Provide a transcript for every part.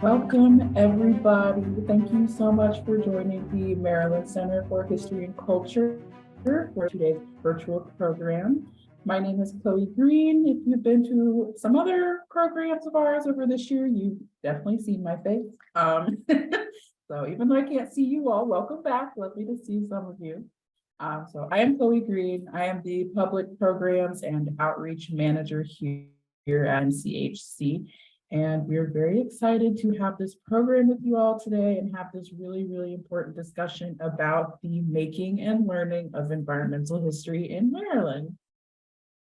Welcome, everybody. Thank you so much for joining the Maryland Center for History and Culture for today's virtual program. My name is Chloe Green. If you've been to some other programs of ours over this year, you've definitely seen my face. So even though I can't see you all, welcome back. Lovely to see some of you. So I am Chloe Green. I am the Public Programs and Outreach Manager here at MCHC. And we're very excited to have this program with you all today and have this really, really important discussion about the making and learning of environmental history in Maryland.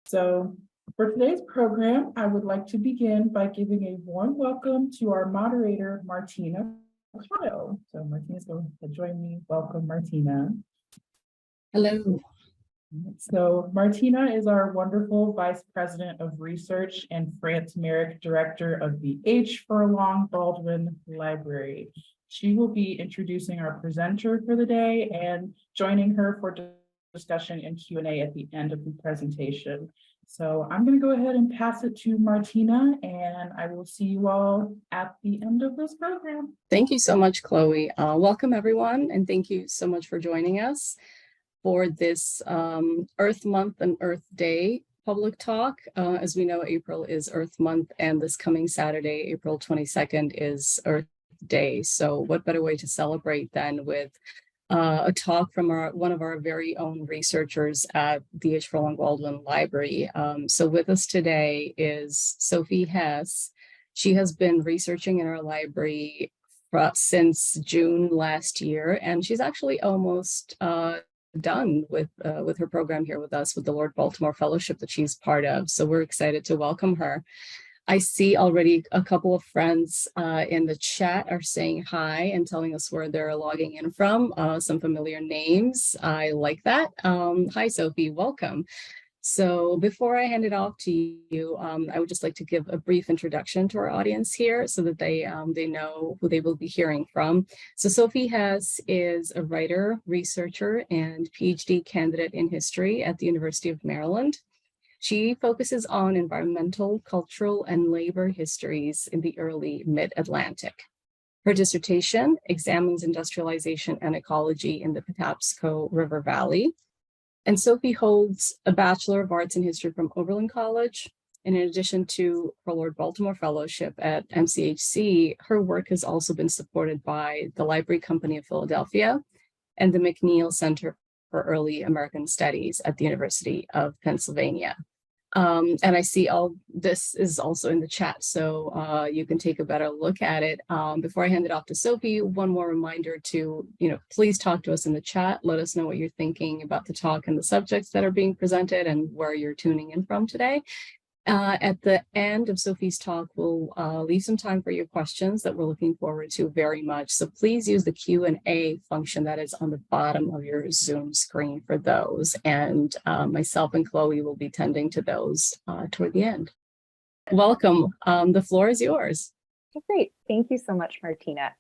So for today's program, I would like to begin by giving a warm welcome to our moderator, Martina Kado. So Martina's going to join me. Welcome, Martina. Hello. So Martina is our wonderful Vice President of Research and France Merrick Director of the H. Furlong Baldwin Library. She will be introducing our presenter for the day and joining her for discussion and Q&A at the end of the presentation. So I'm going to go ahead and pass it to Martina, and I will see you all at the end of this program. Thank you so much, Chloe. Welcome, everyone, and thank you so much for joining us for this Earth Month and Earth Day public talk. As we know, April is Earth Month, and this coming Saturday, April 22nd, is Earth Day. So what better way to celebrate than with a talk from one of our very own researchers at the H. Furlong Baldwin Library. So with us today is Sophie Hess. She has been researching in our library since June last year, and she's actually almost done with her program here with us with the Lord Baltimore Fellowship that she's part of. So we're excited to welcome her. I see already a couple of friends in the chat are saying hi and telling us where they're logging in from, some familiar names. I like that. Hi, Sophie, welcome. So before I hand it off to you, I would just like to give a brief introduction to our audience here so that they know who they will be hearing from. So Sophie Hess is a writer, researcher, and PhD candidate in history at the University of Maryland. She focuses on environmental, cultural, and labor histories in the early mid-Atlantic. Her dissertation examines industrialization and ecology in the Patapsco River Valley. And Sophie holds a Bachelor of Arts in History from Oberlin College. And in addition to her Lord Baltimore Fellowship at MCHC, her work has also been supported by the Library Company of Philadelphia and the McNeil Center for Early American Studies at the University of Pennsylvania. And I see all this is also in the chat, so you can take a better look at it. Before I hand it off to Sophie, one more reminder to, please talk to us in the chat. Let us know what you're thinking about the talk and the subjects that are being presented and where you're tuning in from today. At the end of Sophie's talk, we'll leave some time for your questions that we're looking forward to very much. So please use the Q&A function that is on the bottom of your Zoom screen for those. And myself and Chloe will be tending to those toward the end. Welcome. The floor is yours. Great. Thank you so much, Martina.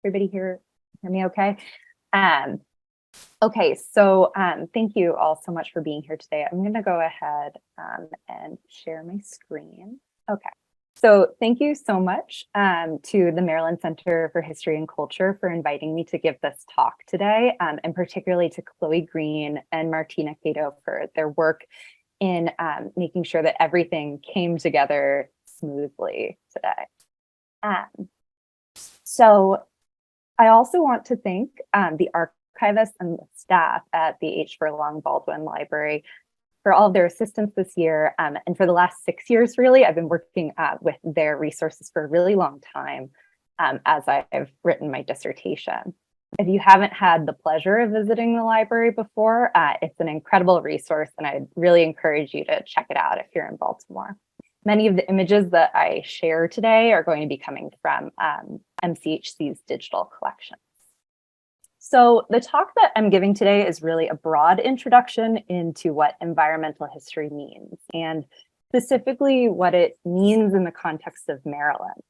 Everybody hear me okay? Okay, so thank you all so much for being here today. I'm going to go ahead and share my screen. Okay, so thank you so much to the Maryland Center for History and Culture for inviting me to give this talk today, and particularly to Chloe Green and Martina Kado for their work in making sure that everything came together smoothly today. So I also want to thank the archivists and the staff at the H. Furlong Baldwin Library for all of their assistance this year. And for the last 6 years, really, I've been working with their resources for a really long time as I've written my dissertation. If you haven't had the pleasure of visiting the library before, it's an incredible resource, and I'd really encourage you to check it out if you're in Baltimore. Many of the images that I share today are going to be coming from MCHC's digital collection. So the talk that I'm giving today is really a broad introduction into what environmental history means, and specifically what it means in the context of Maryland.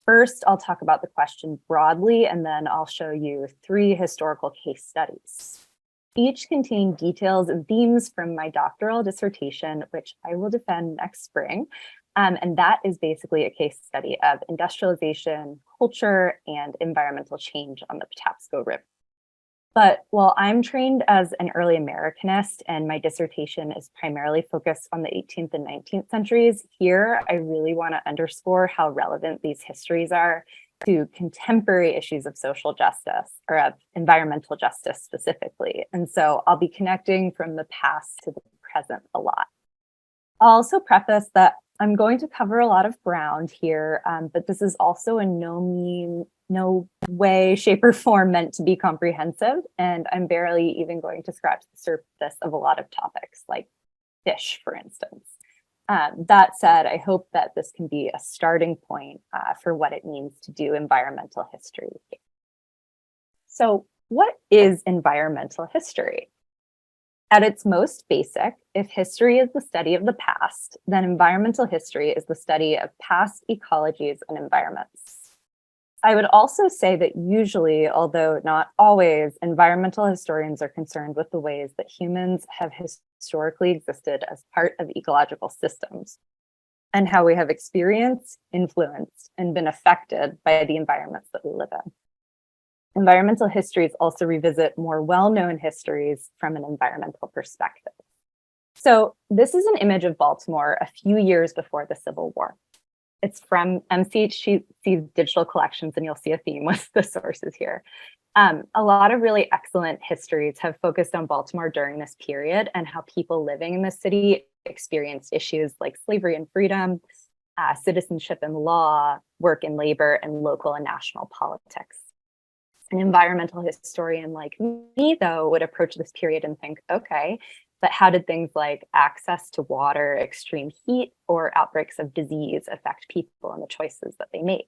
First, I'll talk about the question broadly, and then I'll show you 3 historical case studies. Each contain details and themes from my doctoral dissertation, which I will defend next spring, And that is basically a case study of industrialization, culture, and environmental change on the Patapsco River. But while I'm trained as an early Americanist and my dissertation is primarily focused on the 18th and 19th centuries, here I really want to underscore how relevant these histories are to contemporary issues of social justice, or of environmental justice specifically. And so I'll be connecting from the past to the present a lot. I'll also preface that I'm going to cover a lot of ground here, but this is also in no way, shape, or form meant to be comprehensive. And I'm barely even going to scratch the surface of a lot of topics, like fish, for instance. That said, I hope that this can be a starting point for what it means to do environmental history. So what is environmental history? At its most basic, if history is the study of the past, then environmental history is the study of past ecologies and environments. I would also say that usually, although not always, environmental historians are concerned with the ways that humans have historically existed as part of ecological systems, and how we have experienced, influenced, and been affected by the environments that we live in. Environmental histories also revisit more well-known histories from an environmental perspective. So this is an image of Baltimore a few years before the Civil War. It's from MCHC's digital collections, and you'll see a theme with the sources here. A lot of really excellent histories have focused on Baltimore during this period and how people living in the city experienced issues like slavery and freedom, citizenship and law, work and labor, and local and national politics. An environmental historian like me, though, would approach this period and think, okay, but how did things like access to water, extreme heat, or outbreaks of disease affect people and the choices that they made?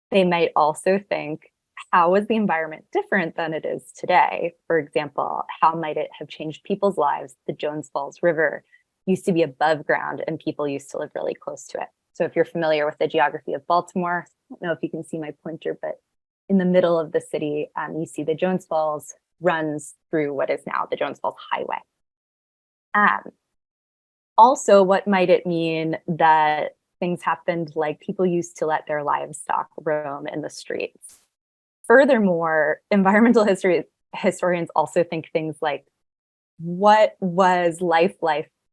They might also think, how was the environment different than it is today? For example, how might it have changed people's lives? The Jones Falls River used to be above ground and people used to live really close to it. So if you're familiar with the geography of Baltimore, I don't know if you can see my pointer, but in the middle of the city, you see the Jones Falls runs through what is now the Jones Falls Highway. Also, what might it mean that things happened like people used to let their livestock roam in the streets? Furthermore, environmental historians also think things like, what was life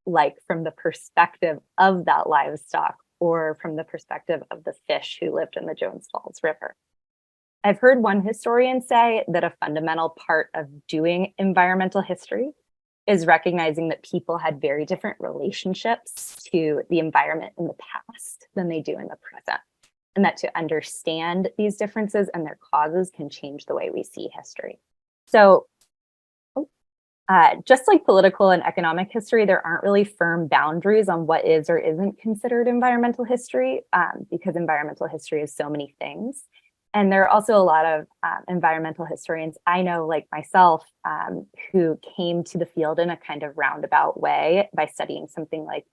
like from the perspective of that livestock, or from the perspective of the fish who lived in the Jones Falls River? I've heard one historian say that a fundamental part of doing environmental history is recognizing that people had very different relationships to the environment in the past than they do in the present, and that to understand these differences and their causes can change the way we see history. So just like political and economic history, there aren't really firm boundaries on what is or isn't considered environmental history, because environmental history is so many things. And there are also a lot of environmental historians I know, like myself, who came to the field in a kind of roundabout way by studying something like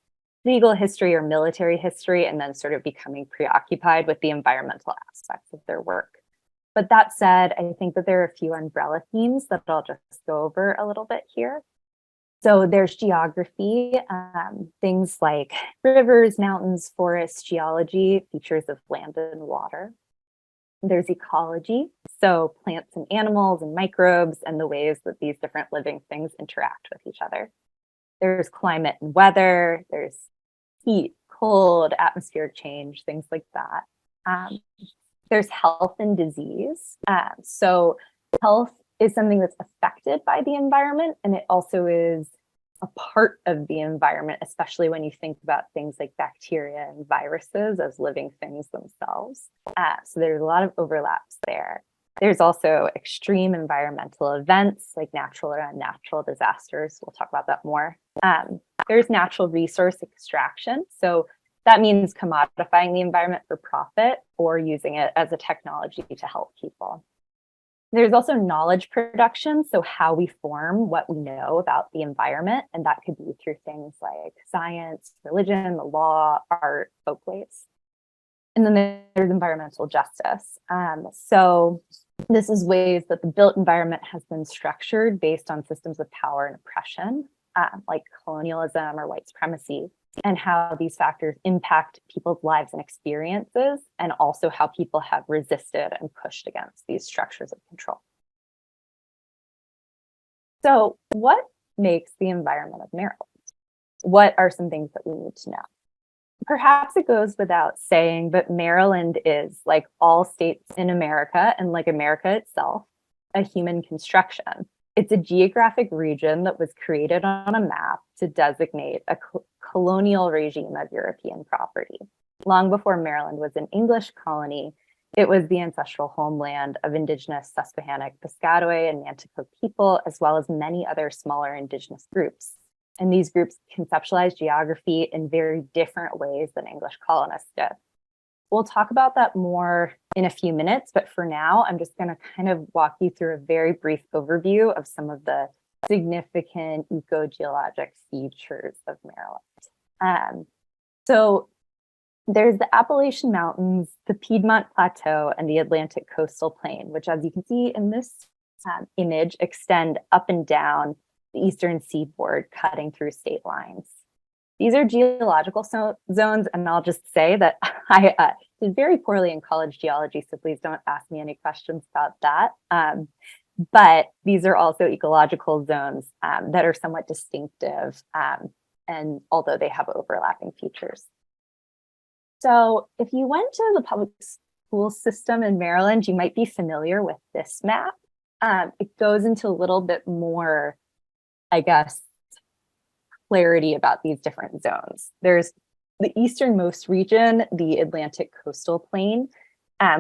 legal history or military history, and then sort of becoming preoccupied with the environmental aspects of their work. But that said, I think that there are a few umbrella themes that I'll just go over a little bit here. So there's geography, things like rivers, mountains, forests, geology, features of land and water. There's ecology, so plants and animals and microbes and the ways that these different living things interact with each other. There's climate and weather, there's heat, cold, atmospheric change, things like that. There's health and disease. So health is something that's affected by the environment, and it also is a part of the environment, especially when you think about things like bacteria and viruses as living things themselves. So there's a lot of overlaps there. There's also extreme environmental events like natural or unnatural disasters. We'll talk about that more. There's natural resource extraction. So that means commodifying the environment for profit or using it as a technology to help people. There's also knowledge production, so how we form what we know about the environment, and that could be through things like science, religion, the law, art, folkways. And then there's environmental justice. So this is ways that the built environment has been structured based on systems of power and oppression. like colonialism or white supremacy, and how these factors impact people's lives and experiences, and also how people have resisted and pushed against these structures of control. So what makes the environment of Maryland? What are some things that we need to know? Perhaps it goes without saying, but Maryland is, like all states in America and like America itself, a human construction. It's a geographic region that was created on a map to designate a colonial regime of European property. Long before Maryland was an English colony, it was the ancestral homeland of Indigenous Susquehannock, Piscataway, and Nanticoke people, as well as many other smaller Indigenous groups. And these groups conceptualize geography in very different ways than English colonists did. We'll talk about that more in a few minutes, but for now, I'm just going to kind of walk you through a very brief overview of some of the significant ecogeologic features of Maryland. So there's the Appalachian Mountains, the Piedmont Plateau, and the Atlantic Coastal Plain, which, as you can see in this image, extend up and down the eastern seaboard, cutting through state lines. These are geological zones, and I'll just say that I did very poorly in college geology, so please don't ask me any questions about that. But these are also ecological zones that are somewhat distinctive, and although they have overlapping features. So if you went to the public school system in Maryland, you might be familiar with this map. It goes into a little bit more, I guess, clarity about these different zones. There's the easternmost region, the Atlantic Coastal Plain,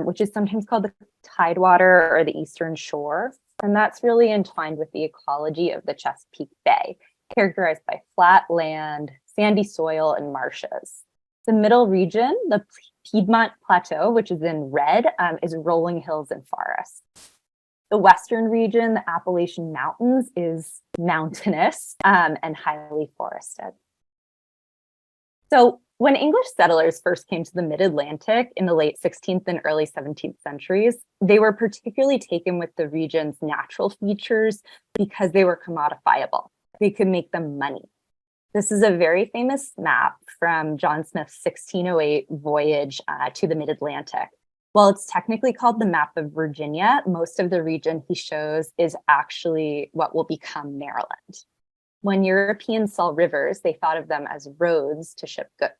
which is sometimes called the Tidewater or the Eastern Shore. And that's really entwined with the ecology of the Chesapeake Bay, characterized by flat land, sandy soil, and marshes. The middle region, the Piedmont Plateau, which is in red, is rolling hills and forests. The western region, the Appalachian Mountains, is mountainous and highly forested. So when English settlers first came to the mid-Atlantic in the late 16th and early 17th centuries, they were particularly taken with the region's natural features because they were commodifiable. They could make them money. This is a very famous map from John Smith's 1608 voyage to the mid-Atlantic. While it's technically called the Map of Virginia, most of the region he shows is actually what will become Maryland. When Europeans saw rivers, they thought of them as roads to ship goods.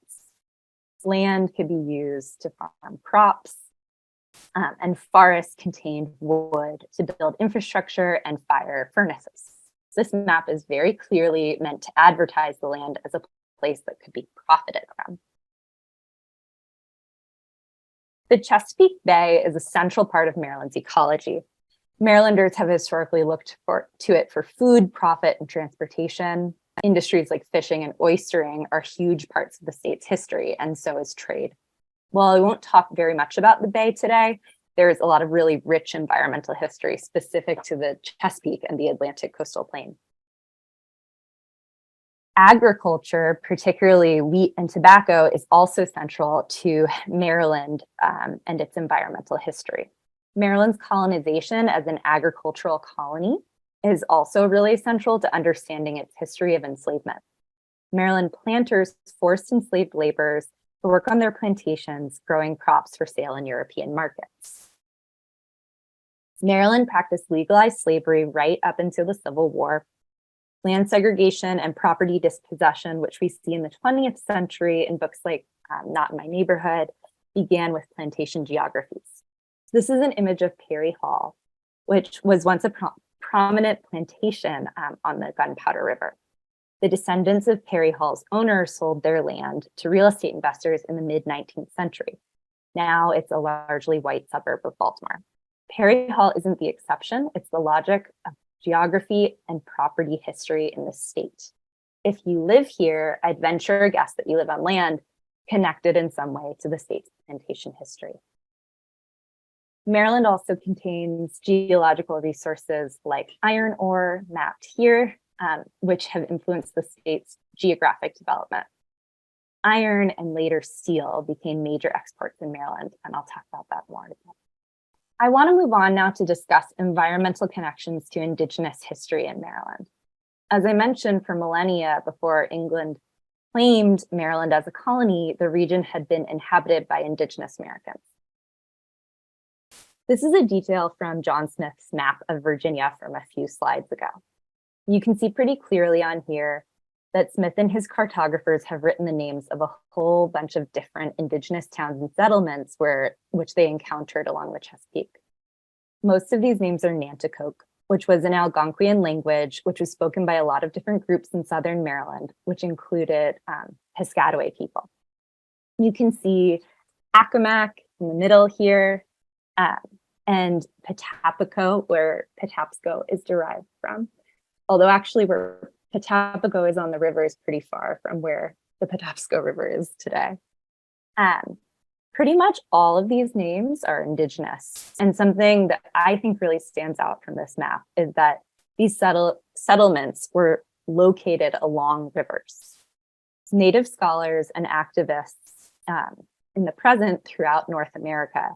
Land could be used to farm crops, and forests contained wood to build infrastructure and fire furnaces. This map is very clearly meant to advertise the land as a place that could be profited from. The Chesapeake Bay is a central part of Maryland's ecology. Marylanders have historically looked to it for food, profit, and transportation. Industries like fishing and oystering are huge parts of the state's history, and so is trade. While I won't talk very much about the Bay today, there is a lot of really rich environmental history specific to the Chesapeake and the Atlantic Coastal Plain. Agriculture, particularly wheat and tobacco, is also central to Maryland and its environmental history. Maryland's colonization as an agricultural colony is also really central to understanding its history of enslavement. Maryland planters forced enslaved laborers to work on their plantations, growing crops for sale in European markets. Maryland practiced legalized slavery right up until the Civil War. Land segregation and property dispossession, which we see in the 20th century in books like Not in My Neighborhood, began with plantation geographies. This is an image of Perry Hall, which was once a prominent plantation on the Gunpowder River. The descendants of Perry Hall's owners sold their land to real estate investors in the mid-19th century. Now it's a largely white suburb of Baltimore. Perry Hall isn't the exception, it's the logic of geography and property history in the state. If you live here, I'd venture a guess that you live on land connected in some way to the state's plantation history. Maryland also contains geological resources like iron ore, mapped here, which have influenced the state's geographic development. Iron and later steel became major exports in Maryland, and I'll talk about that more. I want to move on now to discuss environmental connections to Indigenous history in Maryland. As I mentioned, for millennia before England claimed Maryland as a colony, the region had been inhabited by Indigenous Americans. This is a detail from John Smith's map of Virginia from a few slides ago. You can see pretty clearly on here that Smith and his cartographers have written the names of a whole bunch of different Indigenous towns and settlements which they encountered along the Chesapeake. Most of these names are Nanticoke, which was an Algonquian language, which was spoken by a lot of different groups in Southern Maryland, which included Piscataway people. You can see Accomack in the middle here, and Patapsco, where Patapsco is derived from. Although actually where Patapsco is on the river is pretty far from where the Patapsco River is today. Pretty much all of these names are Indigenous. And something that I think really stands out from this map is that these settlements were located along rivers. Native scholars and activists in the present throughout North America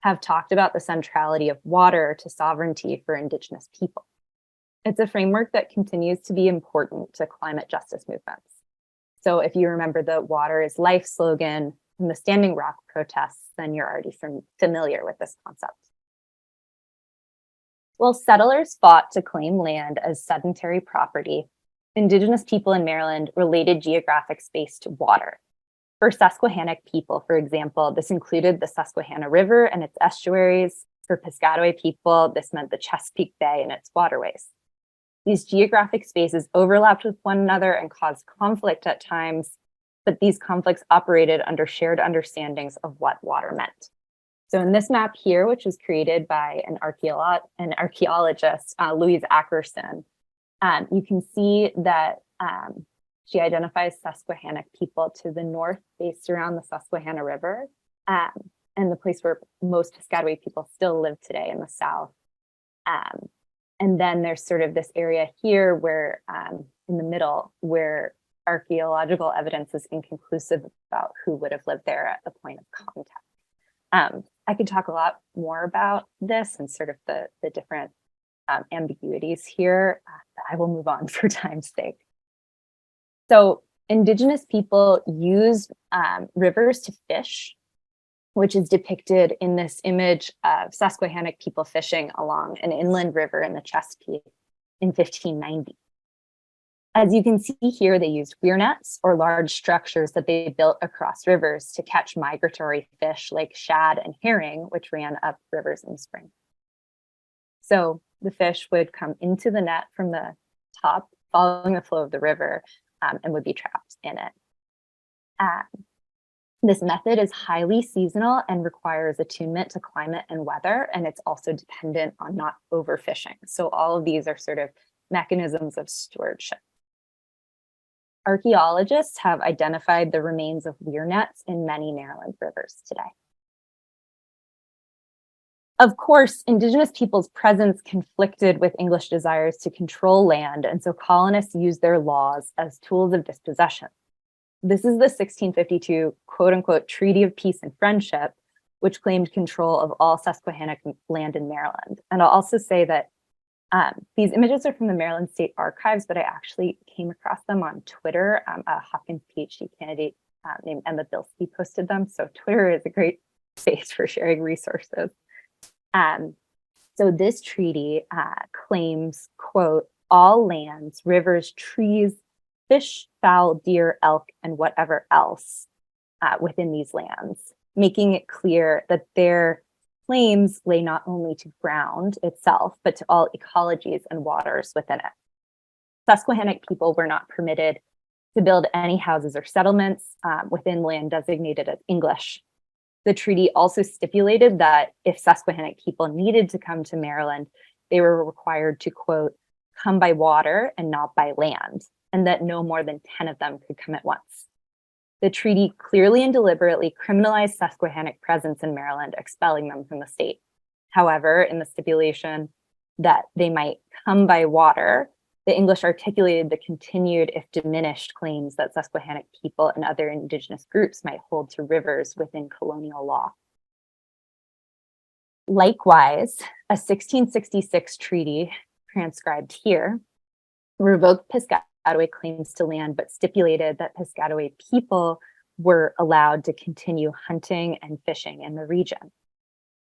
have talked about the centrality of water to sovereignty for Indigenous people. It's a framework that continues to be important to climate justice movements. So if you remember the water is life slogan from the Standing Rock protests, then you're already familiar with this concept. While settlers fought to claim land as sedentary property, Indigenous people in Maryland related geographic space to water. For Susquehannock people, for example, this included the Susquehanna River and its estuaries. For Piscataway people, this meant the Chesapeake Bay and its waterways. These geographic spaces overlapped with one another and caused conflict at times, but these conflicts operated under shared understandings of what water meant. So in this map here, which was created by an archaeologist, Louise Ackerson, you can see that she identifies Susquehannock people to the north based around the Susquehanna River, and the place where most Piscataway people still live today in the south. And then there's sort of this area here where, in the middle, where archaeological evidence is inconclusive about who would have lived there at the point of contact. I could talk a lot more about this and sort of the different ambiguities here, but I will move on for time's sake. So Indigenous people used rivers to fish, which is depicted in this image of Susquehannock people fishing along an inland river in the Chesapeake in 1590. As you can see here, they used weir nets or large structures that they built across rivers to catch migratory fish like shad and herring, which ran up rivers in the spring. So the fish would come into the net from the top, following the flow of the river, and would be trapped in it. This method is highly seasonal and requires attunement to climate and weather, and it's also dependent on not overfishing. So all of these are sort of mechanisms of stewardship. Archaeologists have identified the remains of weir nets in many Maryland rivers today. Of course, Indigenous people's presence conflicted with English desires to control land, and so colonists used their laws as tools of dispossession. This is the 1652 quote-unquote Treaty of Peace and Friendship, which claimed control of all Susquehannock land in Maryland. And I'll also say that these images are from the Maryland State Archives, but I actually came across them on Twitter. A Hopkins PhD candidate named Emma Bilski posted them. So Twitter is a great space for sharing resources. So this treaty claims, quote, all lands, rivers, trees, fish, fowl, deer, elk, and whatever else within these lands, making it clear that their claims lay not only to ground itself, but to all ecologies and waters within it. Susquehannock people were not permitted to build any houses or settlements within land designated as English. The treaty also stipulated that if Susquehannock people needed to come to Maryland, they were required to, quote, come by water and not by land, and that no more than 10 of them could come at once. The treaty clearly and deliberately criminalized Susquehannock presence in Maryland, expelling them from the state. However, in the stipulation that they might come by water, the English articulated the continued, if diminished, claims that Susquehannock people and other Indigenous groups might hold to rivers within colonial law. Likewise, a 1666 treaty, transcribed here, revoked Piscataway claims to land, but stipulated that Piscataway people were allowed to continue hunting and fishing in the region.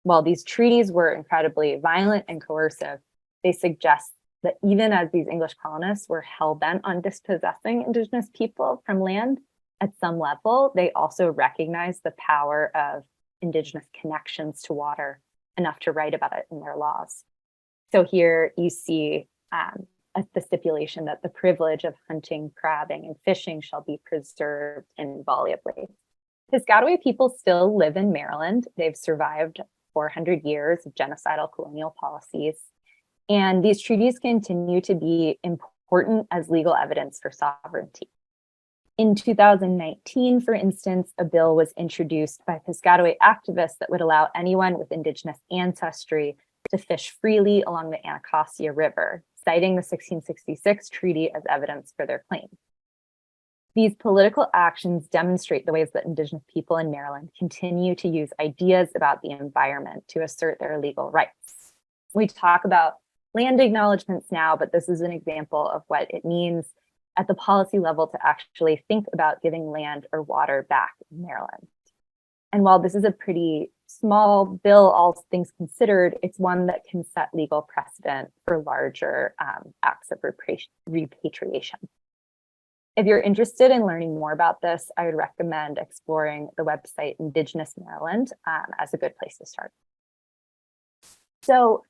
While these treaties were incredibly violent and coercive, they suggest that even as these English colonists were hell-bent on dispossessing Indigenous people from land, at some level, they also recognized the power of Indigenous connections to water enough to write about it in their laws. So here you see the stipulation that the privilege of hunting, crabbing, and fishing shall be preserved inviolably. Piscataway people still live in Maryland. They've survived 400 years of genocidal colonial policies. And these treaties continue to be important as legal evidence for sovereignty. In 2019, for instance, a bill was introduced by Piscataway activists that would allow anyone with Indigenous ancestry to fish freely along the Anacostia River, citing the 1666 treaty as evidence for their claim. These political actions demonstrate the ways that Indigenous people in Maryland continue to use ideas about the environment to assert their legal rights. We talk about land acknowledgements now, but this is an example of what it means at the policy level to actually think about giving land or water back in Maryland. And while this is a pretty small bill, all things considered, it's one that can set legal precedent for larger acts of repatriation. If you're interested in learning more about this, I would recommend exploring the website Indigenous Maryland as a good place to start. So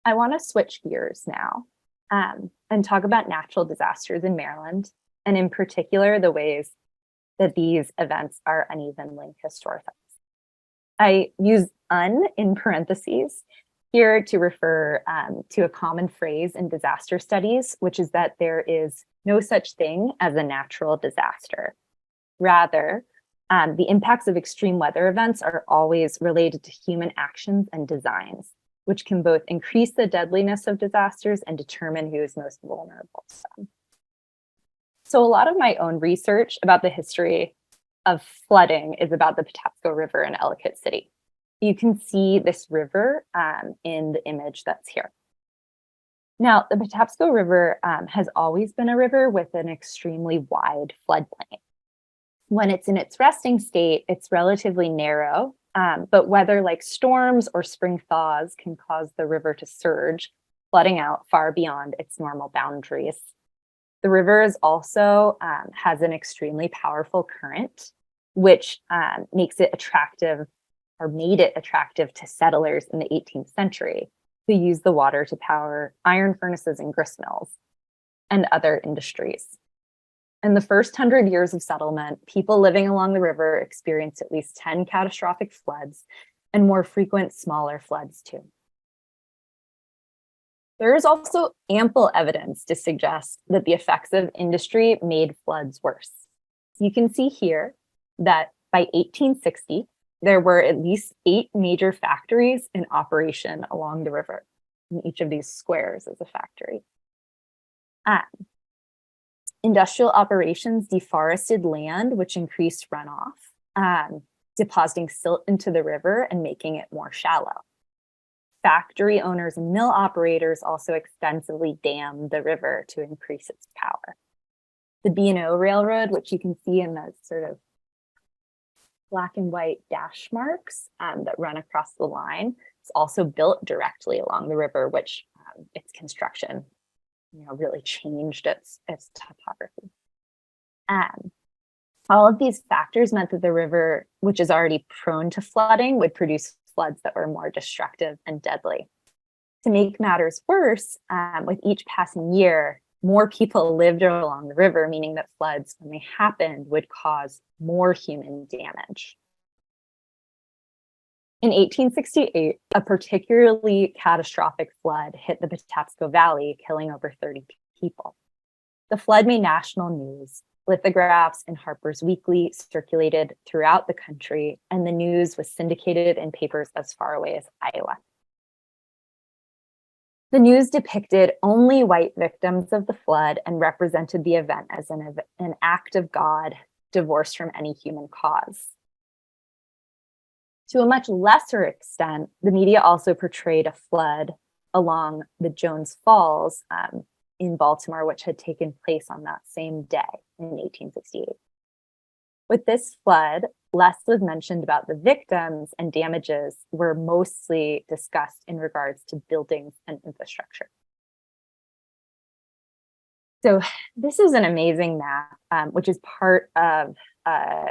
I want to switch gears now and talk about natural disasters in Maryland, and in particular, the ways that these events are unevenly historicized. I use "un" in parentheses here to refer to a common phrase in disaster studies, which is that there is no such thing as a natural disaster. Rather, the impacts of extreme weather events are always related to human actions and designs, which can both increase the deadliness of disasters and determine who is most vulnerable to them. So a lot of my own research about the history of flooding is about the Patapsco River in Ellicott City. You can see this river in the image that's here. Now, the Patapsco River has always been a river with an extremely wide floodplain. When it's in its resting state, it's relatively narrow, but weather like storms or spring thaws can cause the river to surge, flooding out far beyond its normal boundaries. The river is also has an extremely powerful current, which makes it attractive or made it attractive to settlers in the 18th century who used the water to power iron furnaces and grist mills and other industries. In the first 100 years of settlement, people living along the river experienced at least 10 catastrophic floods and more frequent smaller floods too. There is also ample evidence to suggest that the effects of industry made floods worse. You can see here that by 1860, there were at least 8 major factories in operation along the river. And each of these squares is a factory. Industrial operations deforested land, which increased runoff, depositing silt into the river and making it more shallow. Factory owners and mill operators also extensively dammed the river to increase its power. The B&O Railroad, which you can see in the sort of black and white dash marks that run across the line, is also built directly along the river, which its construction really changed its topography. All of these factors meant that the river, which is already prone to flooding, would produce floods that were more destructive and deadly. To make matters worse, with each passing year, more people lived along the river, meaning that floods, when they happened, would cause more human damage. In 1868, a particularly catastrophic flood hit the Patapsco Valley, killing over 30 people. The flood made national news. Lithographs in Harper's Weekly circulated throughout the country, and the news was syndicated in papers as far away as Iowa. The news depicted only white victims of the flood and represented the event as an act of God divorced from any human cause. To a much lesser extent, the media also portrayed a flood along the Jones Falls in Baltimore, which had taken place on that same day in 1868. With this flood, less was mentioned about the victims, and damages were mostly discussed in regards to buildings and infrastructure. So this is an amazing map, which is part of a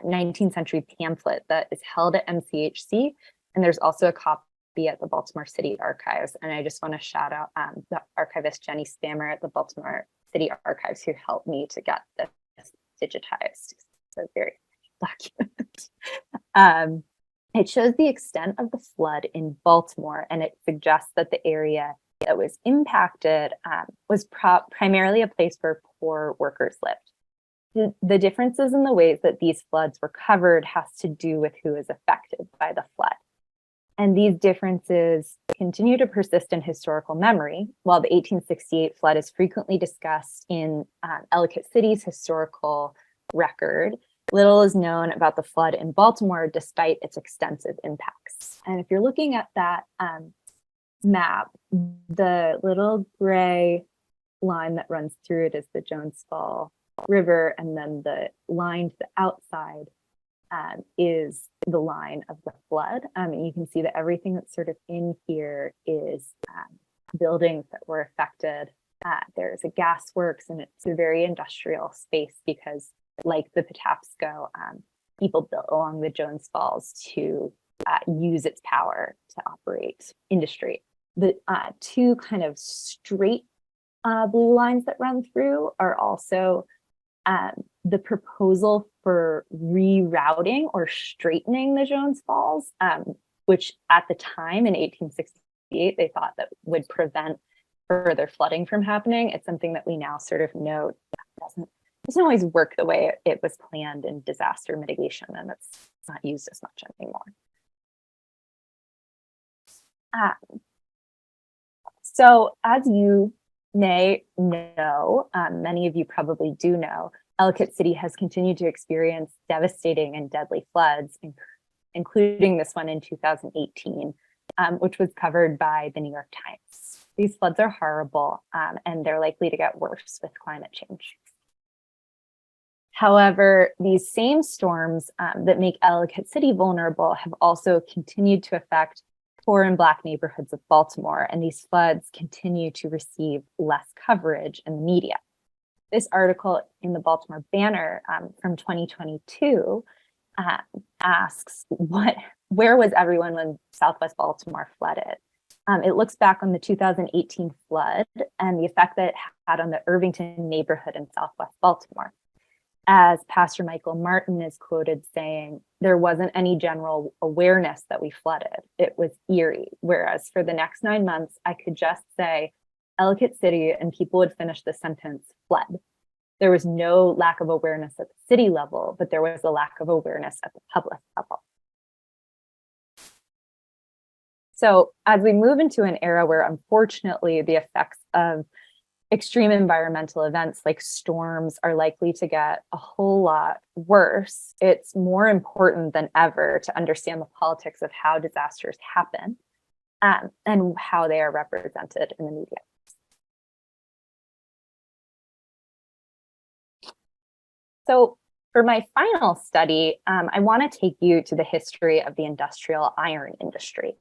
19th century pamphlet that is held at MCHC, and there's also a copy at the Baltimore City Archives. And I just want to shout out the archivist Jenny Spammer at the Baltimore City Archives, who helped me to get this digitized. It's a very document. It shows the extent of the flood in Baltimore, and it suggests that the area that was impacted was primarily a place where poor workers lived. The differences in the ways that these floods were covered has to do with who is affected by the flood. And these differences continue to persist in historical memory. While the 1868 flood is frequently discussed in Ellicott City's historical record, little is known about the flood in Baltimore despite its extensive impacts. And if you're looking at that map, the little gray line that runs through it is the Jones Fall River, and then the line to the outside is the line of the flood. And you can see that everything that's sort of in here is buildings that were affected. There's a gas works, and it's a very industrial space because, like the Patapsco, people built along the Jones Falls to use its power to operate industry. The two kind of straight blue lines that run through are also the proposal for rerouting or straightening the Jones Falls, which at the time in 1868, they thought that would prevent further flooding from happening. It's something that we now sort of know doesn't always work the way it was planned in disaster mitigation, and it's not used as much anymore. So as you may know, many of you probably do know, Ellicott City has continued to experience devastating and deadly floods, including this one in 2018, which was covered by the New York Times. These floods are horrible, and they're likely to get worse with climate change. However, these same storms that make Ellicott City vulnerable have also continued to affect poor and Black neighborhoods of Baltimore, and these floods continue to receive less coverage in the media. This article in the Baltimore Banner from 2022 asks, where was everyone when Southwest Baltimore flooded? It looks back on the 2018 flood and the effect that it had on the Irvington neighborhood in Southwest Baltimore. As Pastor Michael Martin is quoted saying, there wasn't any general awareness that we flooded. It was eerie. Whereas for the next 9 months, I could just say Ellicott City and people would finish the sentence, fled. There was no lack of awareness at the city level, but there was a lack of awareness at the public level. So as we move into an era where unfortunately the effects of extreme environmental events like storms are likely to get a whole lot worse, it's more important than ever to understand the politics of how disasters happen and how they are represented in the media. So for my final study, I want to take you to the history of the industrial iron industry.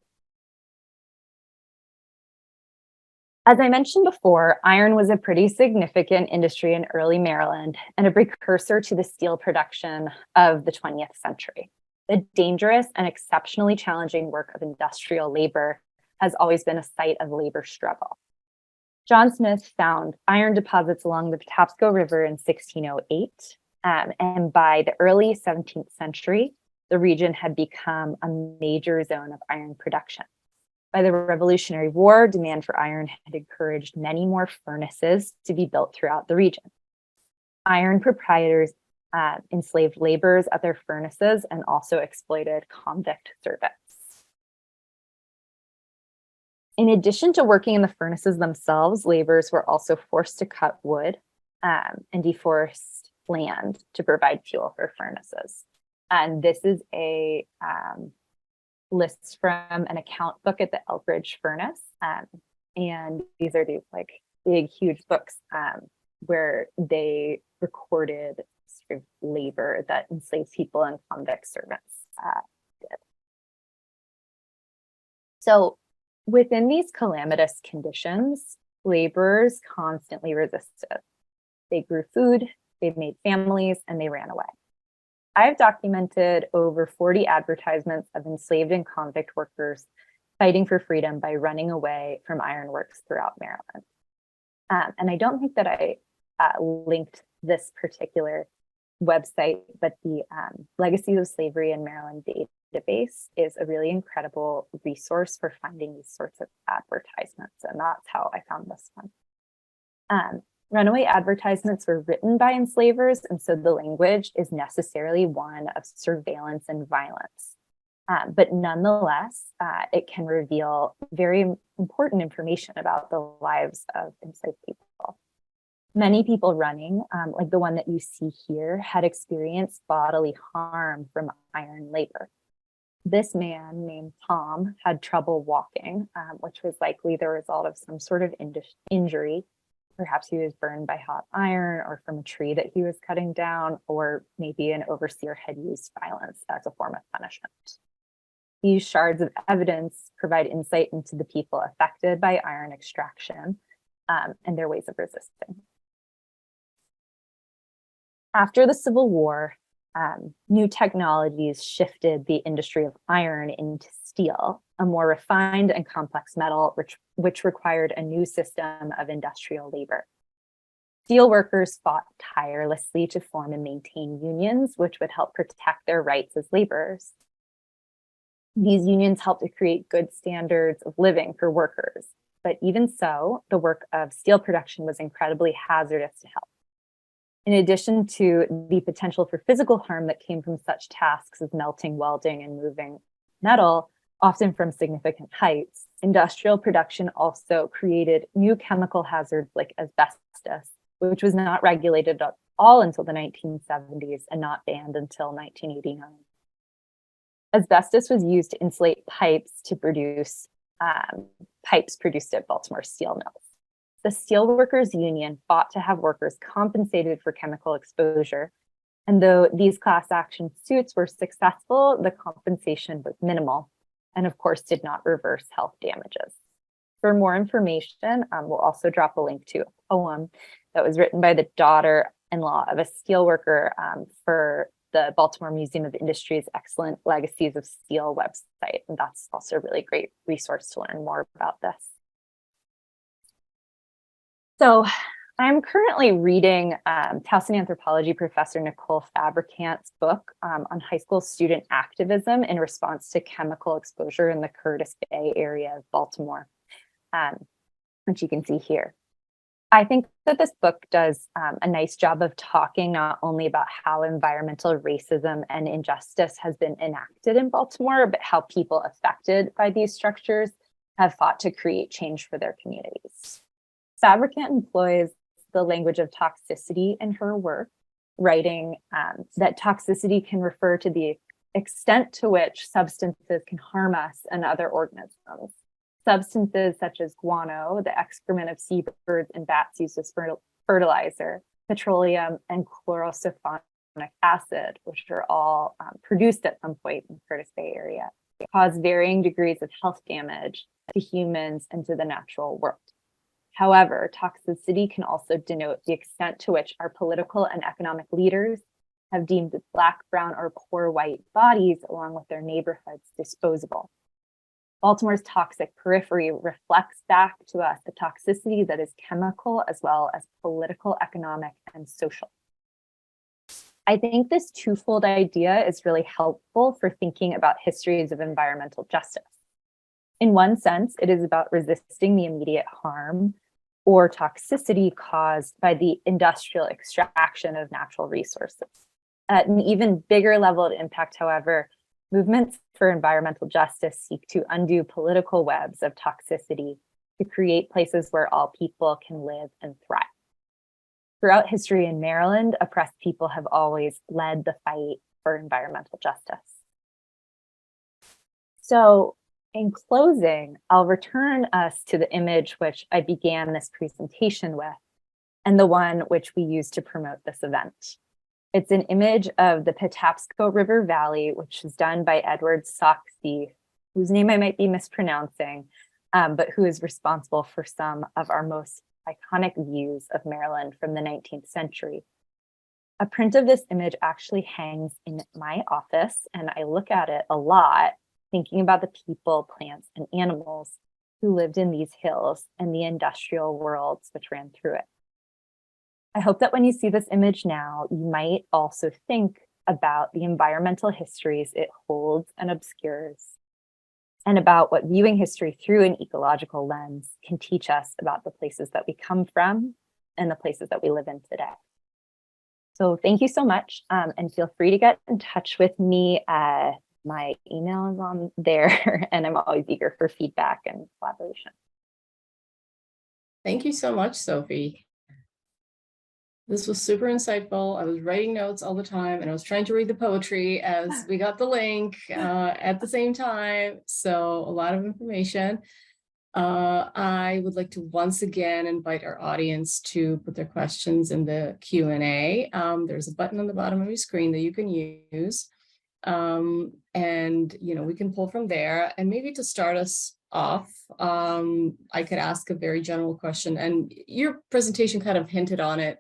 As I mentioned before, iron was a pretty significant industry in early Maryland and a precursor to the steel production of the 20th century. The dangerous and exceptionally challenging work of industrial labor has always been a site of labor struggle. John Smith found iron deposits along the Patapsco River in 1608, and by the early 17th century, the region had become a major zone of iron production. By the Revolutionary War, demand for iron had encouraged many more furnaces to be built throughout the region. Iron proprietors enslaved laborers at their furnaces and also exploited convict servants. In addition to working in the furnaces themselves, laborers were also forced to cut wood and deforest land to provide fuel for furnaces. And this is a lists from an account book at the Elkridge Furnace. And these are the big, huge books where they recorded sort of labor that enslaved people and convict servants did. So within these calamitous conditions, laborers constantly resisted. They grew food, they made families, and they ran away. I've documented over 40 advertisements of enslaved and convict workers fighting for freedom by running away from ironworks throughout Maryland. And I don't think that I linked this particular website, but the Legacies of Slavery in Maryland database is a really incredible resource for finding these sorts of advertisements. And that's how I found this one. Runaway advertisements were written by enslavers, and so the language is necessarily one of surveillance and violence. But nonetheless, it can reveal very important information about the lives of enslaved people. Many people running, like the one that you see here, had experienced bodily harm from iron labor. This man named Tom had trouble walking, which was likely the result of some sort of injury. Perhaps he was burned by hot iron or from a tree that he was cutting down, or maybe an overseer had used violence as a form of punishment. These shards of evidence provide insight into the people affected by iron extraction and their ways of resisting. After the Civil War, new technologies shifted the industry of iron into steel, a more refined and complex metal, which required a new system of industrial labor. Steel workers fought tirelessly to form and maintain unions, which would help protect their rights as laborers. These unions helped to create good standards of living for workers, but even so, the work of steel production was incredibly hazardous to health. In addition to the potential for physical harm that came from such tasks as melting, welding, and moving metal, often from significant heights, industrial production also created new chemical hazards like asbestos, which was not regulated at all until the 1970s and not banned until 1989. Asbestos was used to insulate pipes to produce pipes produced at Baltimore steel mills. The Steelworkers Union fought to have workers compensated for chemical exposure, and though these class action suits were successful, the compensation was minimal, and of course did not reverse health damages. For more information, we'll also drop a link to a poem that was written by the daughter-in-law of a steelworker for the Baltimore Museum of Industry's excellent Legacies of Steel website, and that's also a really great resource to learn more about this. So I'm currently reading Towson anthropology professor Nicole Fabricant's book on high school student activism in response to chemical exposure in the Curtis Bay area of Baltimore, which you can see here. I think that this book does a nice job of talking not only about how environmental racism and injustice has been enacted in Baltimore, but how people affected by these structures have fought to create change for their communities. Fabricant employs the language of toxicity in her work, writing that toxicity can refer to the extent to which substances can harm us and other organisms. Substances such as guano, the excrement of seabirds and bats used as fertilizer, petroleum, and chlorosulfonic acid, which are all produced at some point in the Curtis Bay area, cause varying degrees of health damage to humans and to the natural world. However, toxicity can also denote the extent to which our political and economic leaders have deemed Black, brown, or poor white bodies, along with their neighborhoods, disposable. Baltimore's toxic periphery reflects back to us the toxicity that is chemical as well as political, economic, and social. I think this twofold idea is really helpful for thinking about histories of environmental justice. In one sense, it is about resisting the immediate harm or toxicity caused by the industrial extraction of natural resources. At an even bigger level of impact, however, movements for environmental justice seek to undo political webs of toxicity to create places where all people can live and thrive. Throughout history in Maryland, oppressed people have always led the fight for environmental justice. So In closing, I'll return us to the image which I began this presentation with, and the one which we use to promote this event. It's an image of the Patapsco River Valley, which is done by Edward Soxby, whose name I might be mispronouncing, but who is responsible for some of our most iconic views of Maryland from the 19th century. A print of this image actually hangs in my office, and I look at it a lot, thinking about the people, plants, and animals who lived in these hills and the industrial worlds which ran through it. I hope that when you see this image now, you might also think about the environmental histories it holds and obscures, and about what viewing history through an ecological lens can teach us about the places that we come from and the places that we live in today. So thank you so much, and feel free to get in touch with me. My email is on there, and I'm always eager for feedback and collaboration. Thank you so much, Sophie. This was super insightful. I was writing notes all the time, and I was trying to read the poetry as we got the link at the same time. So a lot of information. I would like to once again invite our audience to put their questions in the Q&A. There's a button on the bottom of your screen that you can use. And we can pull from there. And maybe to start us off, I could ask a very general question, and your presentation kind of hinted on it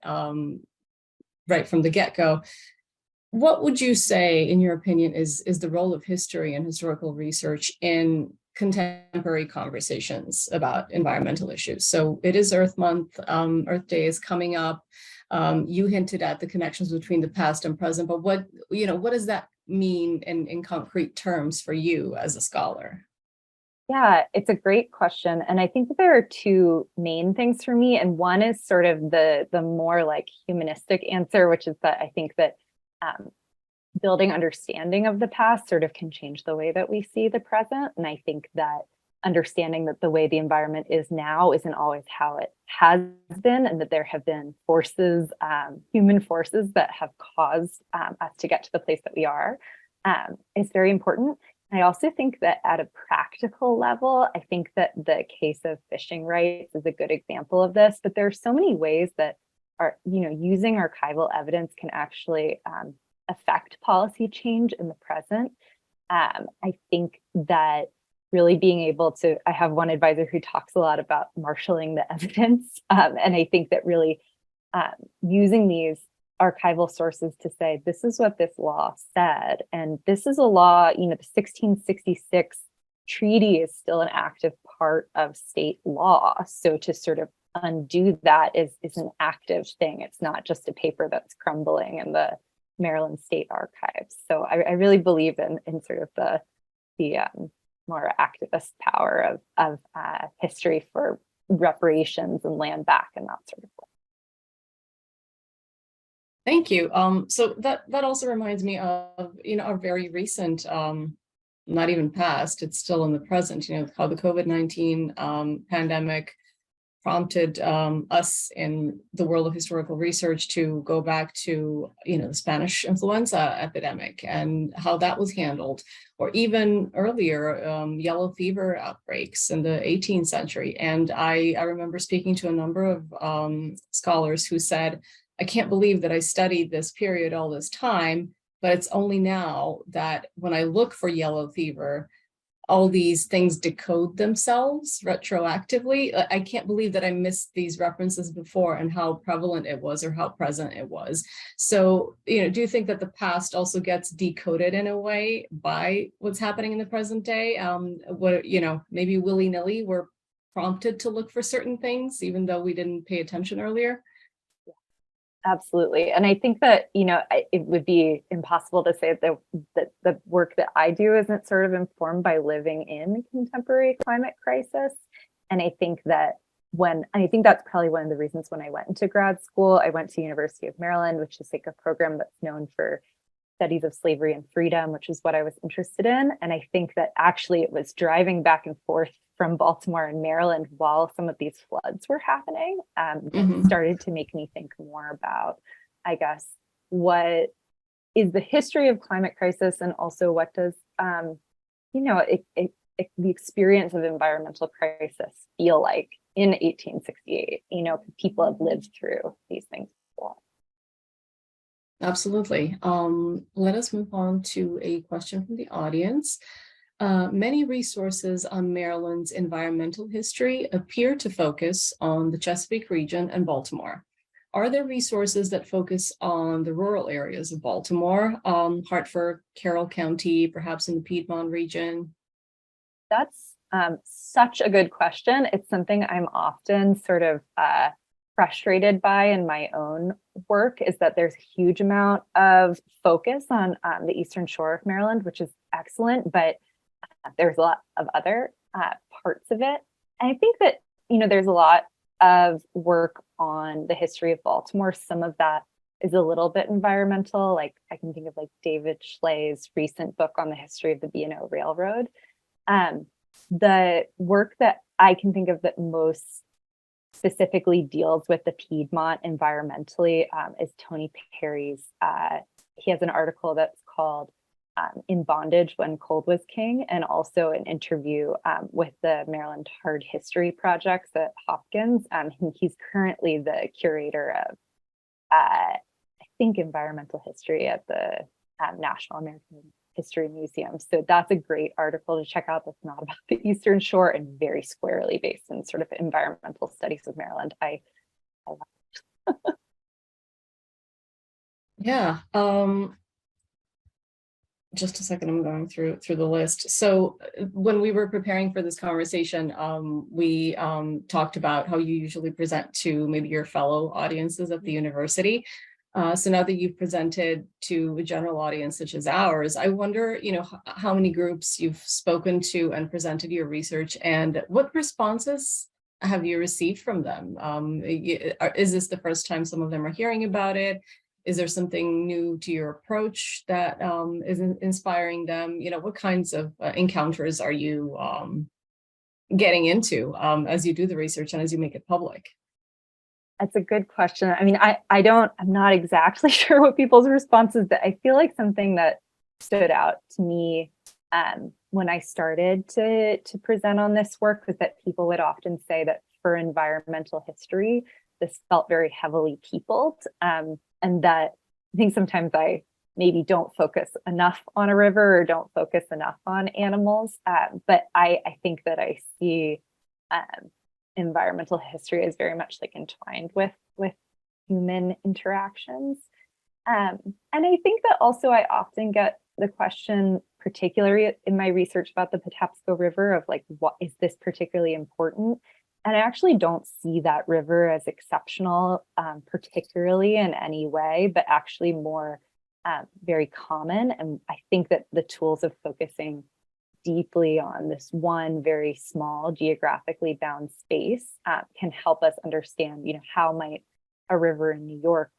right from the get-go. What would you say, in your opinion, is the role of history and historical research in contemporary conversations about environmental issues? So it is Earth Month, Earth Day is coming up. You hinted at the connections between the past and present, but what does that mean in concrete terms for you as a scholar? Yeah, it's a great question. And I think that there are two main things for me. And one is sort of the more like humanistic answer, which is that I think that building understanding of the past sort of can change the way that we see the present. And I think that understanding that the way the environment is now isn't always how it has been, and that there have been forces, human forces that have caused us to get to the place that we are, is very important. I also think that at a practical level, I think that the case of fishing rights is a good example of this, but there are so many ways that using archival evidence can actually affect policy change in the present. I think that really being able to, I have one advisor who talks a lot about marshaling the evidence. And I think that really using these archival sources to say, this is what this law said, and this is a law, the 1666 treaty is still an active part of state law. So to sort of undo that is an active thing. It's not just a paper that's crumbling in the Maryland State Archives. So I really believe in sort of the more activist power of history for reparations and land back and that sort of thing. Thank you. So that also reminds me of a very recent, not even past, it's still in the present. How the COVID-19 pandemic prompted us in the world of historical research to go back to the Spanish influenza epidemic and how that was handled, or even earlier yellow fever outbreaks in the 18th century. And I remember speaking to a number of scholars who said, I can't believe that I studied this period all this time, but it's only now that when I look for yellow fever, all these things decode themselves retroactively. I can't believe that I missed these references before and how prevalent it was or how present it was. So, do you think that the past also gets decoded in a way by what's happening in the present day? Maybe willy-nilly we're prompted to look for certain things, even though we didn't pay attention earlier? Absolutely. And I think that, it would be impossible to say that the work that I do isn't sort of informed by living in contemporary climate crisis. And I think that's probably one of the reasons when I went into grad school, I went to University of Maryland, which is like a program that's known for studies of slavery and freedom, which is what I was interested in. And I think that actually it was driving back and forth from Baltimore and Maryland while some of these floods were happening, that started to make me think more about, I guess, what is the history of climate crisis, and also what does, the experience of environmental crisis feel like in 1868? People have lived through these things before. Absolutely. Let us move on to a question from the audience. Many resources on Maryland's environmental history appear to focus on the Chesapeake region and Baltimore. Are there resources that focus on the rural areas of Baltimore, Hartford, Carroll County, perhaps in the Piedmont region? That's such a good question. It's something I'm often sort of frustrated by in my own work, is that there's a huge amount of focus on the Eastern Shore of Maryland, which is excellent, but there's a lot of other parts of it. And I think that, there's a lot of work on the history of Baltimore. Some of that is a little bit environmental. Like I can think of like David Schleye's recent book on the history of the B&O Railroad. The work that I can think of that most specifically deals with the Piedmont environmentally is Tony Perry's. He has an article that's called In Bondage When Cold Was King, and also an interview with the Maryland Hard History Projects at Hopkins. He's currently the curator of, I think, environmental history at the National American History Museum. So that's a great article to check out. That's not about the Eastern Shore and very squarely based in sort of environmental studies of Maryland. I love it. Yeah. Just a second, I'm going through the list. So when we were preparing for this conversation, we talked about how you usually present to maybe your fellow audiences at the university. So now that you've presented to a general audience such as ours, I wonder, how many groups you've spoken to and presented your research, and what responses have you received from them? Is this the first time some of them are hearing about it? Is there something new to your approach that is inspiring them? What kinds of encounters are you getting into as you do the research and as you make it public? That's a good question. I mean, I'm not exactly sure what people's responses, but I feel like something that stood out to me when I started to present on this work was that people would often say that for environmental history, this felt very heavily peopled, and that I think sometimes I maybe don't focus enough on a river or don't focus enough on animals, but I think that I see environmental history is very much like entwined with human interactions. And I think that also I often get the question, particularly in my research about the Patapsco River, of like, what is this particularly important? And I actually don't see that river as exceptional, particularly in any way, but actually more very common. And I think that the tools of focusing deeply on this one very small geographically bound space can help us understand, how might a river in New York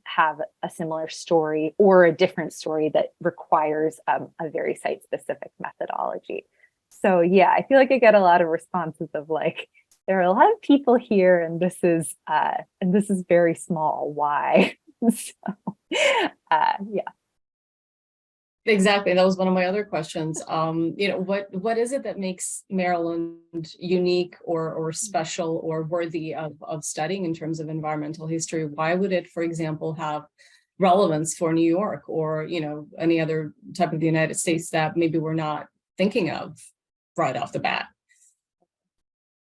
have a similar story or a different story that requires a very site-specific methodology. So yeah, I feel like I get a lot of responses of like, there are a lot of people here, and this is very small. Why? So yeah. Exactly. That was one of my other questions. What is it that makes Maryland unique or special or worthy of studying in terms of environmental history? Why would it, for example, have relevance for New York or, any other type of the United States that maybe we're not thinking of right off the bat?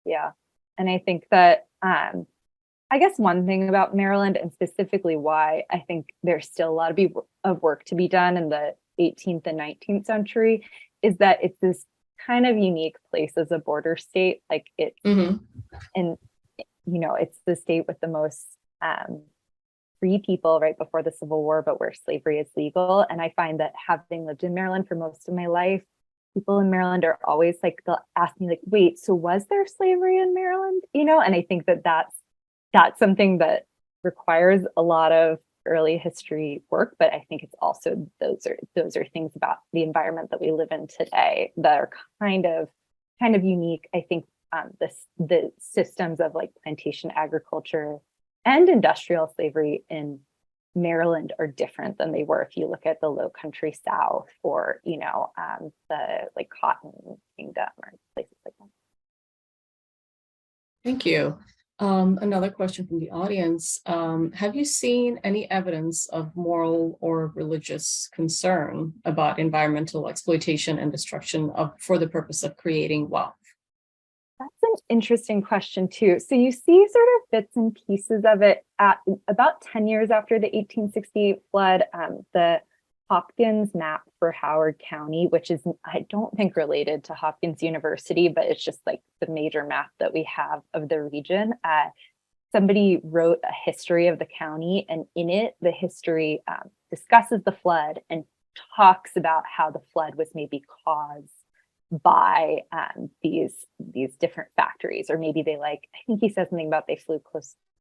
Yeah. And I think that I guess one thing about Maryland, and specifically why I think there's still a lot of work to be done in the 18th and 19th century, is that it's this kind of unique place as a border state. Like it's, and it's the state with the most free people right before the Civil War, but where slavery is legal. And I find that having lived in Maryland for most of my life, people in Maryland are always like, they'll ask me like, wait, so was there slavery in Maryland? And I think that that's something that requires a lot of early history work, but I think it's also those are things about the environment that we live in today that are kind of unique. I think the systems of like plantation agriculture and industrial slavery in Maryland are different than they were if you look at the Low Country South or, the like Cotton Kingdom or places like that. Thank you. Another question from the audience. Have you seen any evidence of moral or religious concern about environmental exploitation and destruction for the purpose of creating wealth? That's an interesting question too. So you see sort of bits and pieces of it at about 10 years after the 1868 flood, the Hopkins map for Howard County, which is, I don't think related to Hopkins University, but it's just like the major map that we have of the region. Somebody wrote a history of the county, and in it, the history discusses the flood and talks about how the flood was maybe caused by these different factories, or maybe they I think he says something about they flew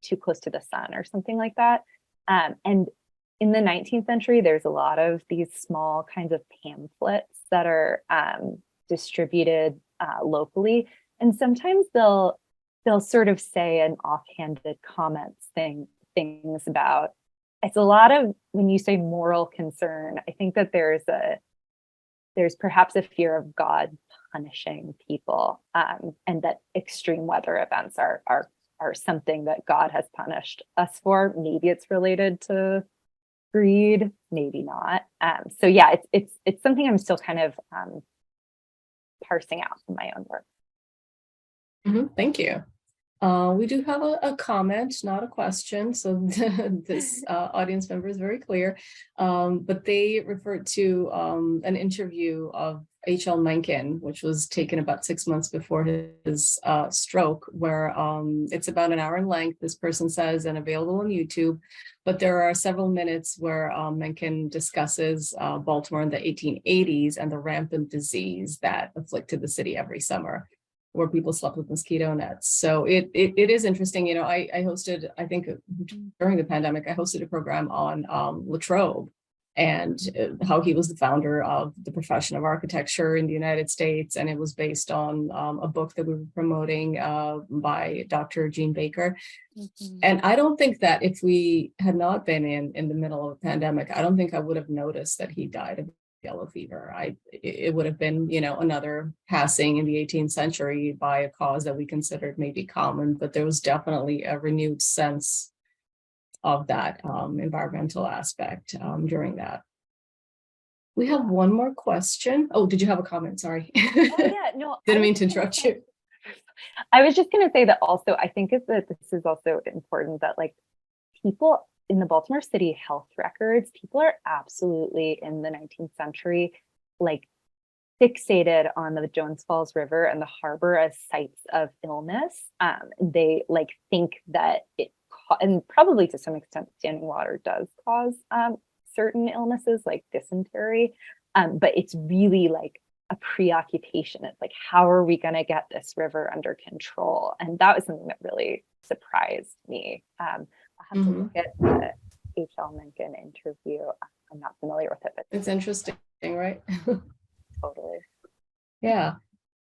too close to the sun or something like that. And in the 19th century, there's a lot of these small kinds of pamphlets that are distributed locally. And sometimes they'll sort of say an offhanded comments things about, it's a lot of, when you say moral concern, I think that there's perhaps a fear of God punishing people, and that extreme weather events are something that God has punished us for. Maybe it's related to greed, maybe not. So yeah, it's something I'm still kind of parsing out in my own work. Thank you. We do have a comment, not a question. So this audience member is very clear, but they referred to an interview of H.L. Mencken, which was taken about 6 months before his stroke, where it's about an hour in length, this person says, and available on YouTube. But there are several minutes where Mencken discusses Baltimore in the 1880s and the rampant disease that afflicted the city every summer, where people slept with mosquito nets. So it is interesting. I hosted, I think during the pandemic, I hosted a program on Latrobe and how he was the founder of the profession of architecture in the United States. And it was based on a book that we were promoting by Dr. Jean Baker. Mm-hmm. And I don't think that if we had not been in the middle of a pandemic, I don't think I would have noticed that he died of yellow fever. It would have been, another passing in the 18th century by a cause that we considered maybe common, but there was definitely a renewed sense of that environmental aspect during that. We have one more question. Oh, did you have a comment? Sorry. Oh, yeah, no. Didn't mean to interrupt you. I was just going to say that also, I think that this is also important that people in the Baltimore City health records, people are absolutely in the 19th century, fixated on the Jones Falls River and the harbor as sites of illness. They think that and probably to some extent, standing water does cause certain illnesses like dysentery. But it's really a preoccupation. It's how are we going to get this river under control? And that was something that really surprised me. I'll have to look at the H.L. Mencken interview. I'm not familiar with it, but it's interesting, right? Totally. Yeah.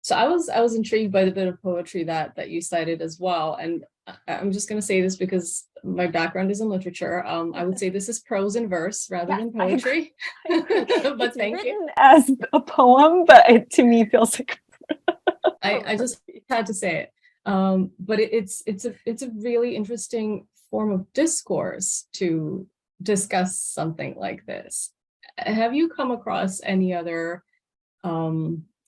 So I was intrigued by the bit of poetry that you cited as well. And I'm just going to say this because my background is in literature. I would say this is prose and verse rather than poetry. But it's thank written you. As a poem, but it to me feels like I just had to say it. But it's a really interesting form of discourse to discuss something like this. Have you come across any other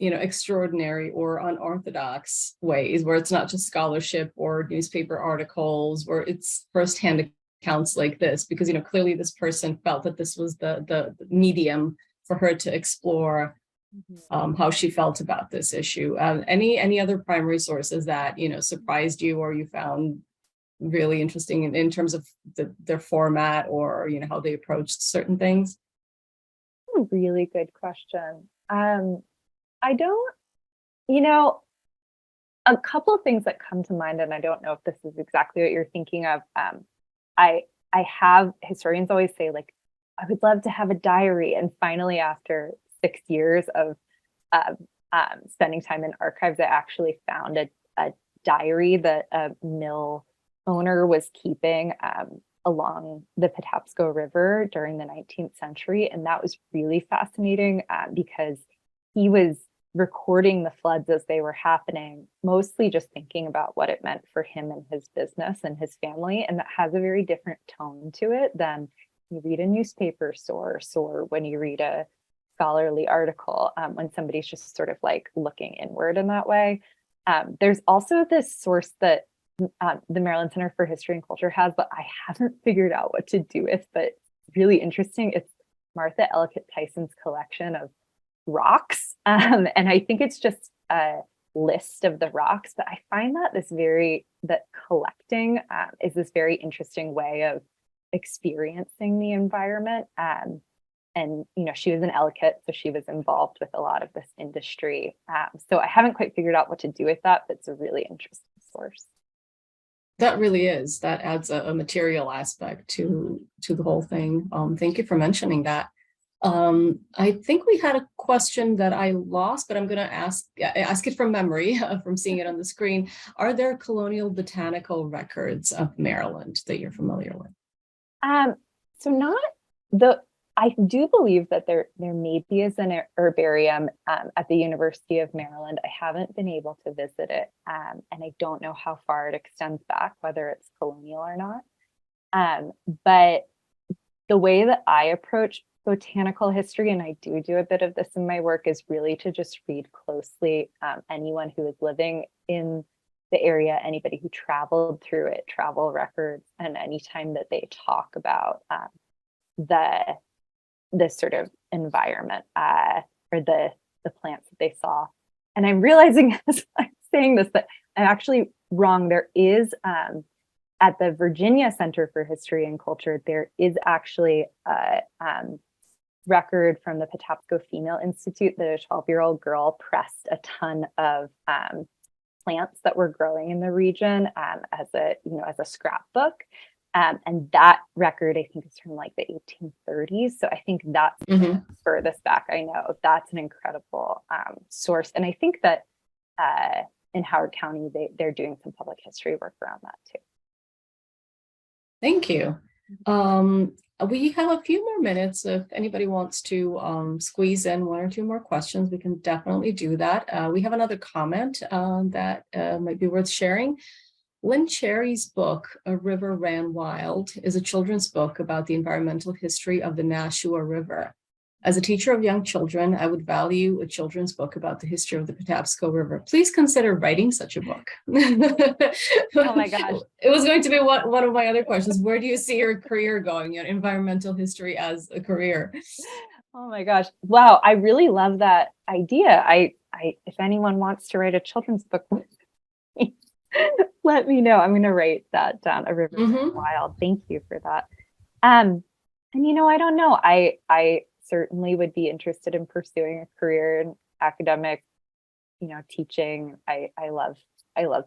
extraordinary or unorthodox ways where it's not just scholarship or newspaper articles, where it's firsthand accounts like this? Because clearly this person felt that this was the medium for her to explore how she felt about this issue. Any other primary sources that surprised you or you found really interesting in terms of their format or how they approached certain things? A really good question. I don't, a couple of things that come to mind, and I don't know if this is exactly what you're thinking of. I have, historians always say, I would love to have a diary. And finally, after 6 years of spending time in archives, I actually found a diary that a mill owner was keeping along the Patapsco River during the 19th century. And that was really fascinating because he was recording the floods as they were happening, mostly just thinking about what it meant for him and his business and his family. And that has a very different tone to it than you read a newspaper source or when you read a scholarly article, when somebody's just sort of like looking inward in that way. There's also this source that the Maryland Center for History and Culture has, but I haven't figured out what to do with, but it's really interesting. It's Martha Ellicott Tyson's collection of rocks. And I think it's just a list of the rocks, but I find that collecting is this very interesting way of experiencing the environment. And, she was an Ellicott, so she was involved with a lot of this industry. So I haven't quite figured out what to do with that, but it's a really interesting source. That really is. That adds a material aspect to the whole thing. Thank you for mentioning that. I think we had a question that I lost, but I'm going to ask it from memory, from seeing it on the screen. Are there colonial botanical records of Maryland that you're familiar with? I do believe that there maybe is an herbarium at the University of Maryland. I haven't been able to visit it, and I don't know how far it extends back, whether it's colonial or not. But the way that I approach botanical history, and I do a bit of this in my work, is really to just read closely anyone who is living in the area, anybody who traveled through it, travel records, and anytime that they talk about this sort of environment or the plants that they saw. And I'm realizing as I'm saying this that I'm actually wrong. There is at the Virginia Center for History and Culture, there is actually a record from the Patapsco Female Institute that a 12-year-old girl pressed a ton of plants that were growing in the region as a scrapbook. And that record, I think, is from like the 1830s. So I think that's the furthest back I know. That's an incredible source. And I think that in Howard County, they're doing some public history work around that too. Thank you. We have a few more minutes. If anybody wants to squeeze in one or two more questions, we can definitely do that. We have another comment that might be worth sharing. Lynn Cherry's book, A River Ran Wild, is a children's book about the environmental history of the Nashua River. As a teacher of young children, I would value a children's book about the history of the Patapsco River. Please consider writing such a book. Oh my gosh. It was going to be one of my other questions. Where do you see your career going, environmental history as a career? Oh my gosh. Wow. I really love that idea. If anyone wants to write a children's book with me, let me know. I'm going to write that down. A River Ran Wild. Thank you for that. And I don't know. I certainly would be interested in pursuing a career in academic, teaching. I love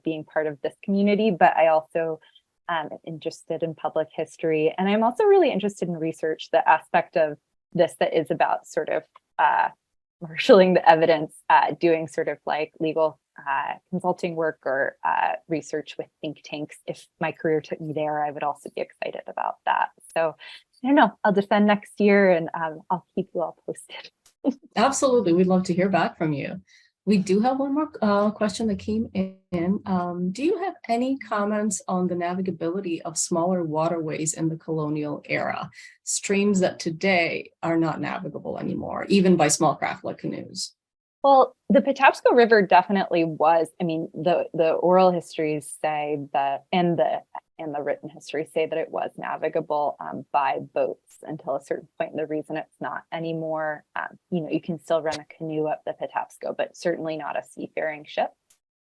being part of this community, but I also am interested in public history. And I'm also really interested in research, the aspect of this that is about sort of marshaling the evidence, doing sort of like legal consulting work or research with think tanks. If my career took me there, I would also be excited about that. So I don't know, I'll defend next year and I'll keep you all posted. Absolutely. We'd love to hear back from you. We do have one more question that came in. Do you have any comments on the navigability of smaller waterways in the colonial era, streams that today are not navigable anymore, even by small craft like canoes? Well, the Patapsco River definitely was. I mean, the oral histories say that, and the written histories say that it was navigable by boats until a certain point. And the reason it's not anymore, you can still run a canoe up the Patapsco, but certainly not a seafaring ship.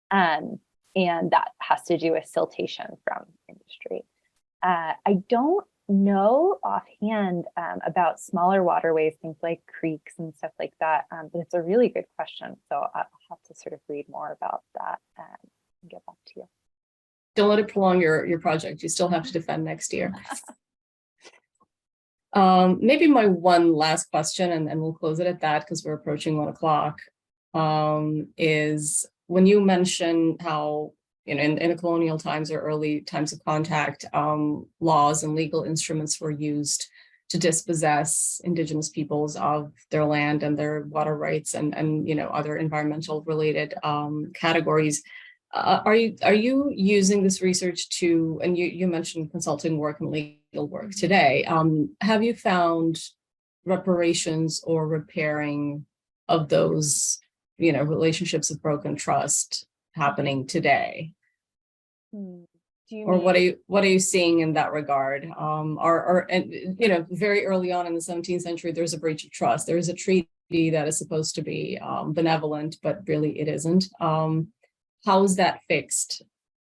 And that has to do with siltation from industry. I don't know offhand about smaller waterways, things like creeks and stuff like that, but it's a really good question. So I'll have to sort of read more about that and get back to you. Don't let it prolong your project. You still have to defend next year. Maybe my one last question, and we'll close it at that because we're approaching 1 o'clock, is when you mention how in the colonial times or early times of contact, laws and legal instruments were used to dispossess Indigenous peoples of their land and their water rights and other environmental related categories. Are you using this research to, and you mentioned consulting work and legal work today, have you found reparations or repairing of those, relationships of broken trust happening today? Or what are you seeing in that regard? Very early on in the 17th century, there's a breach of trust. There is a treaty that is supposed to be benevolent, but really it isn't. How is that fixed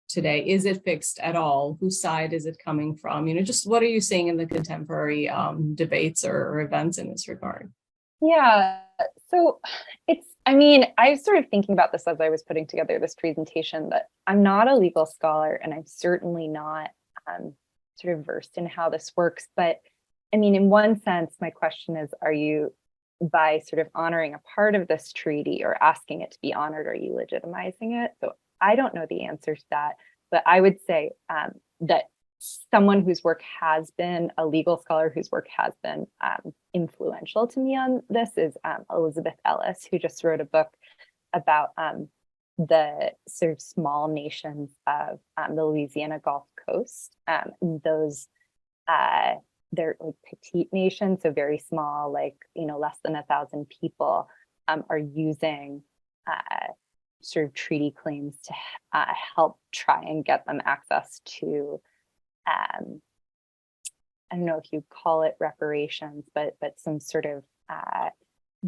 today? Is it fixed at all? Whose side is it coming from? Just what are you seeing in the contemporary debates or events in this regard? Yeah, so I was sort of thinking about this as I was putting together this presentation, that I'm not a legal scholar and I'm certainly not sort of versed in how this works. But in one sense, my question is, are you, by sort of honoring a part of this treaty or asking it to be honored, are you legitimizing it? So I don't know the answer to that, but I would say that someone whose work has been, a legal scholar whose work has been influential to me on this is Elizabeth Ellis, who just wrote a book about the sort of small nations of the Louisiana Gulf Coast. Those, they're like petite nations, so very small, like, less than 1,000 people, are using sort of treaty claims to help try and get them access to I don't know if you call it reparations, but some sort of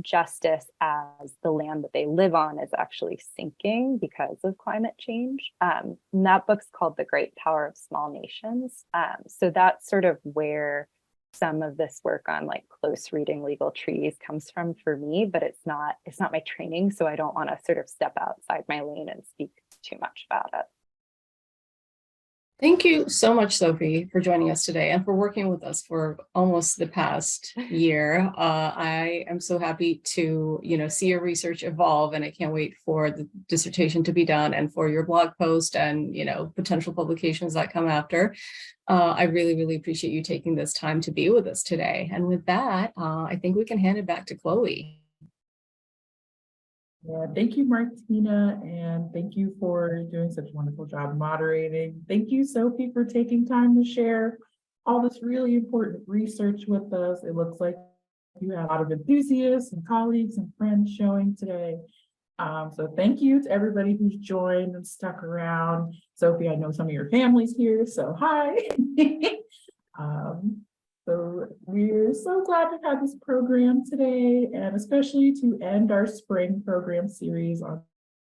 justice, as the land that they live on is actually sinking because of climate change. And that book's called The Great Power of Small Nations. So that's sort of where some of this work on like close reading legal treaties comes from for me, but it's not my training, so I don't want to sort of step outside my lane and speak too much about it. Thank you so much, Sophie, for joining us today and for working with us for almost the past year. I am so happy to, see your research evolve, and I can't wait for the dissertation to be done and for your blog post and, potential publications that come after. I really, really appreciate you taking this time to be with us today. And with that, I think we can hand it back to Chloe. Yeah, thank you, Martina, and thank you for doing such a wonderful job moderating. Thank you, Sophie, for taking time to share all this really important research with us. It looks like you have a lot of enthusiasts and colleagues and friends showing today. So thank you to everybody who's joined and stuck around. Sophie, I know some of your family's here, so hi. So we're so glad to have this program today, and especially to end our spring program series on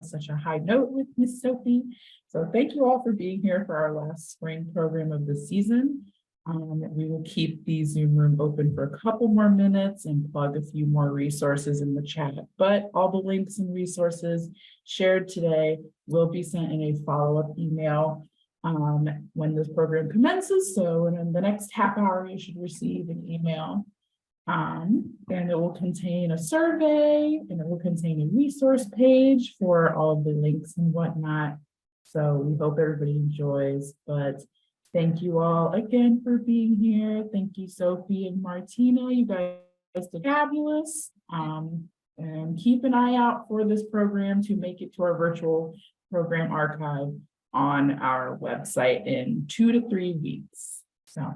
such a high note with Miss Sophie. So thank you all for being here for our last spring program of the season. We will keep the Zoom room open for a couple more minutes and plug a few more resources in the chat, but all the links and resources shared today will be sent in a follow-up email when this program commences. So in the next half hour, you should receive an email, and it will contain a survey, and it will contain a resource page for all of the links and whatnot. So we hope everybody enjoys, but thank you all again for being here. Thank you, Sophie and Martina. You guys did fabulous. And keep an eye out for this program to make it to our virtual program archive on our website in 2 to 3 weeks. So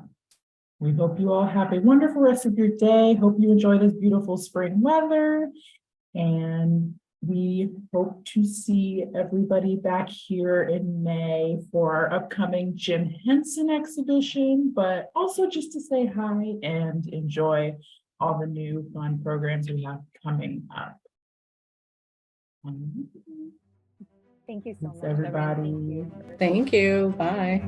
we hope you all have a wonderful rest of your day. Hope you enjoy this beautiful spring weather. And we hope to see everybody back here in May for our upcoming Jim Henson exhibition, but also just to say hi and enjoy all the new fun programs we have coming up. Thank you so much, everybody. Thank you. Bye.